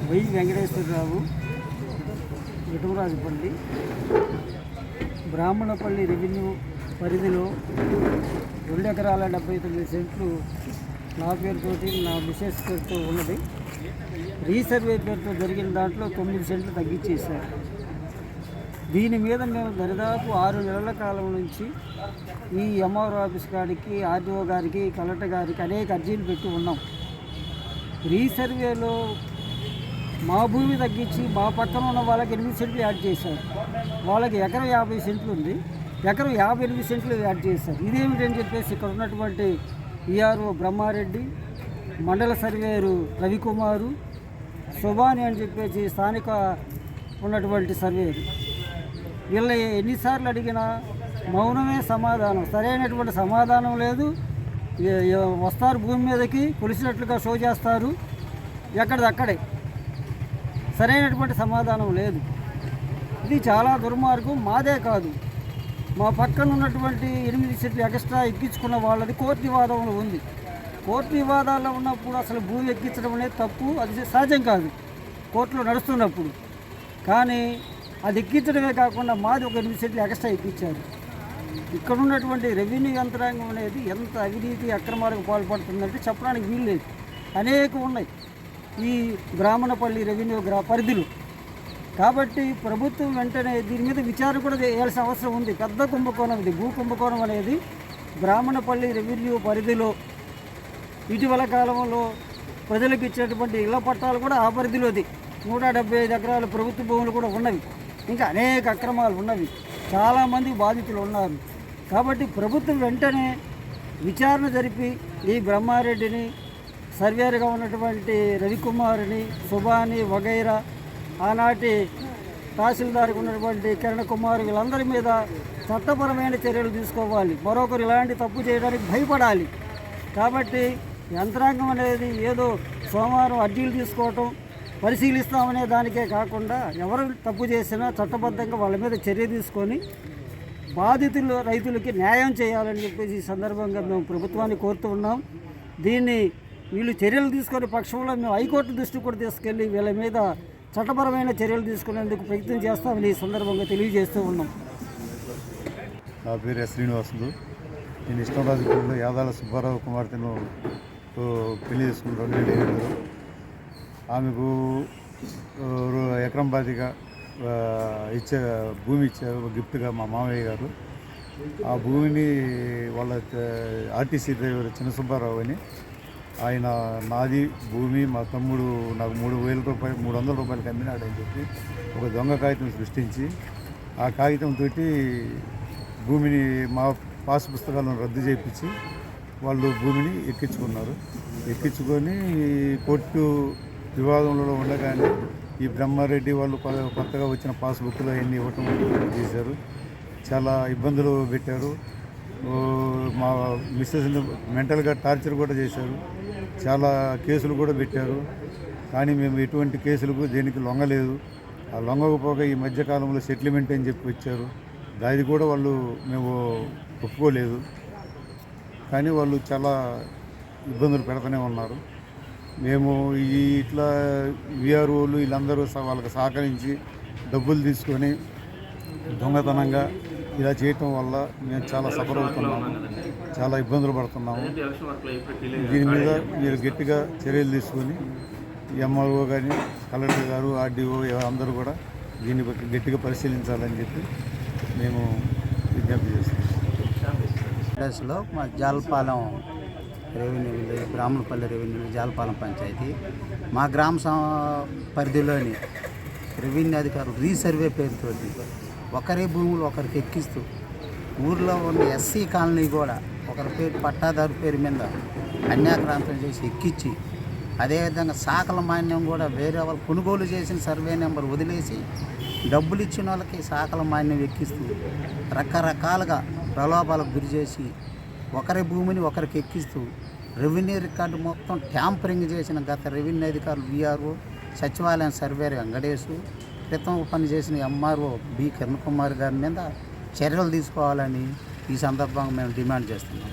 Why Venkateswararao, ఇటుమరాజుపల్లి, Brahmanapalli revenue పరిధిలో 2 ఎకరాల 79 సెంట్లు నా పేరుతోటి నా మిసెస్ పేరుతో ఉన్నది. రీసర్వే పేరుతో జరిగిన దాంట్లో 9 సెంట్లు తగ్గించేశారు. దీని మీద మేము దరిదాపు 6 నెలల కాలం నుంచి ఈ ఎంఆర్ఓ ఆఫీస్ గారికి, ఆర్డీఓ గారికి, కలెక్టర్ గారికి అనేక అర్జీలు పెట్టి ఉన్నాం. రీసర్వేలో మా భూమి తగ్గించి మా పక్కన ఉన్న వాళ్ళకి 8 సెంట్లు యాడ్ చేశారు. వాళ్ళకి ఎకరం 50 సెంట్లు ఉంది, ఎకరం 58 సెంట్లు యాడ్ చేశారు. ఇదేమిటని చెప్పేసి ఇక్కడ ఉన్నటువంటి ఈఆర్ఓ బ్రహ్మారెడ్డి, మండల సర్వేయరు రవికుమారు, శుభాని అని చెప్పేసి స్థానిక ఉన్నటువంటి సర్వేయరు, వీళ్ళ ఎన్నిసార్లు అడిగినా మౌనమే సమాధానం, సరైనటువంటి సమాధానం లేదు. వస్తారు భూమి మీదకి కొలిసినట్లుగా షో చేస్తారు, ఎక్కడిదక్కడే సరైనటువంటి సమాధానం లేదు. ఇది చాలా దుర్మార్గం. మాదే కాదు, మా పక్కన ఉన్నటువంటి 8 సెంట్లు ఎక్స్ట్రా ఎక్కించుకున్న వాళ్ళది కోర్టు వివాదంలో ఉంది. కోర్టు వివాదాల్లో ఉన్నప్పుడు అసలు భూమి ఎక్కించడం అనేది తప్పు, అది సహజం కాదు కోర్టులో నడుస్తున్నప్పుడు. కానీ అది ఎక్కించడమే కాకుండా మాది ఒక 8 సెంట్లు ఎక్స్ట్రా ఎక్కించారు. ఇక్కడ ఉన్నటువంటి రెవెన్యూ యంత్రాంగం అనేది ఎంత అవినీతి అక్రమాలకు పాల్పడుతుందంటే చెప్పడానికి వీలు లేదు. అనేకం ఉన్నాయి ఈ బ్రాహ్మణపల్లి రెవెన్యూ పరిధిలో. కాబట్టి ప్రభుత్వం వెంటనే దీని మీద విచారణ కూడా చేయాల్సిన అవసరం ఉంది. పెద్ద కుంభకోణం ఇది. భూ కుంభకోణం అనేది బ్రాహ్మణపల్లి రెవెన్యూ పరిధిలో ఇటీవల కాలంలో ప్రజలకు ఇచ్చినటువంటి ఇళ్ల పట్టాలు కూడా ఆ పరిధిలోది. 175 ఎకరాల ప్రభుత్వ భూములు కూడా ఉన్నవి. ఇంకా అనేక అక్రమాలు ఉన్నవి. చాలామంది బాధితులు ఉన్నారు. కాబట్టి ప్రభుత్వం వెంటనే విచారణ జరిపి ఈ బ్రహ్మారెడ్డిని, సర్వేరుగా ఉన్నటువంటి రవికుమార్ని, శుభాని వగైరా, ఆనాటి తహసీల్దార్కి ఉన్నటువంటి కిరణ్ కుమార్, వీళ్ళందరి మీద చట్టపరమైన చర్యలు తీసుకోవాలి. మరొకరు ఇలాంటి తప్పు చేయడానికి భయపడాలి. కాబట్టి యంత్రాంగం అనేది ఏదో సోమవారం అర్జీలు తీసుకోవటం, పరిశీలిస్తామనే దానికే కాకుండా ఎవరు తప్పు చేసినా చట్టబద్ధంగా వాళ్ళ మీద చర్య తీసుకొని బాధితులు రైతులకి న్యాయం చేయాలని చెప్పేసి ఈ సందర్భంగా మేము ప్రభుత్వాన్ని కోరుతూ ఉన్నాం. దీన్ని వీళ్ళు చర్యలు తీసుకునే పక్షంలో మేము హైకోర్టు దృష్టికి కూడా తీసుకెళ్ళి వీళ్ళ మీద చట్టపరమైన చర్యలు తీసుకునేందుకు ప్రయత్నం చేస్తామని ఈ సందర్భంగా తెలియజేస్తూ ఉన్నాం. నా పేరు ఎస్ శ్రీనివాసులు. నేను ఇష్టంరాజుపల్లిలో యాదాల సుబ్బారావు కుమార్తెను పెళ్లి చేసుకున్నాను 2007లో. ఆమెకు ఎకరం బాధిగా భూమి ఇచ్చారు గిఫ్ట్గా మా మామయ్య గారు. ఆ భూమిని వాళ్ళ ఆర్టీసీ డ్రైవర్ చిన్న సుబ్బారావు అని ఆయన నాది భూమి మా తమ్ముడు నాకు 300 రూపాయలకి అమ్మినాడని చెప్పి ఒక దొంగ కాగితం సృష్టించి ఆ కాగితంతో భూమిని మా పాస్ పుస్తకాలను రద్దు చేయించి వాళ్ళు భూమిని ఎక్కించుకొని కోర్టు వివాదంలో ఉండగానే ఈ బ్రహ్మారెడ్డి వాళ్ళు కొత్తగా వచ్చిన పాస్బుక్లో ఎన్ని ఇవ్వటం చేశారు. చాలా ఇబ్బందులు పెట్టారు. మా మిస్సెస్ని మెంటల్గా టార్చర్ కూడా చేశారు. చాలా కేసులు కూడా పెట్టారు. కానీ మేము ఎటువంటి కేసులకు దేనికి లొంగలేదు. ఆ లొంగకపోగా ఈ మధ్యకాలంలో సెటిల్మెంట్ అని చెప్పి వచ్చారు. దాది కూడా మేము ఒప్పుకోలేదు. కానీ వాళ్ళు చాలా ఇబ్బందులు పెడుతూనే ఉన్నారు. మేము ఇట్లా విఆర్ఓలు వీళ్ళందరూ వాళ్ళకి సహకరించి డబ్బులు తీసుకొని దొంగతనంగా ఇలా చేయటం వల్ల మేము చాలా సఫర్ అవుతున్నాము, చాలా ఇబ్బందులు పడుతున్నాము. దీని మీద మీరు గట్టిగా చర్యలు తీసుకొని ఎంఆర్ఓ కానీ, కలెక్టర్ గారు, ఆర్డీఓ అందరూ కూడా దీన్ని గట్టిగా పరిశీలించాలని చెప్పి మేము విజ్ఞప్తి చేస్తున్నాం. మా Jalapalem revenue village, Brahmanapalli revenue Jalapalem panchayat, మా గ్రామ పరిధిలోని రెవెన్యూ అధికారులు రీసర్వే పేరుతోటి ఒకరి భూములు ఒకరికి ఎక్కిస్తూ ఊర్లో ఉన్న ఎస్సీ కాలనీ కూడా ఒకరి పేరు పట్టాదారు పేరు మీద అన్యాక్రాంతం చేసి ఎక్కించి, అదేవిధంగా శాఖల మాన్యం కూడా వేరే వాళ్ళు కొనుగోలు చేసిన సర్వే నెంబర్ వదిలేసి డబ్బులు ఇచ్చిన వాళ్ళకి శాఖల మాన్యం ఎక్కిస్తూ రకరకాలుగా ప్రలోభాలకు గురి చేసి ఒకరి భూమిని ఒకరికి ఎక్కిస్తూ రెవెన్యూ రికార్డు మొత్తం ట్యాంపరింగ్ చేసిన గత రెవెన్యూ అధికారులు విఆర్ఓ, సచివాలయం సర్వేయర్ వెంకటేశు, క్రితం పనిచేసిన ఎంఆర్ఓ బి కిరణ్ కుమార్ గారి మీద చర్యలు తీసుకోవాలని ఈ సందర్భంగా మేము డిమాండ్ చేస్తున్నాం.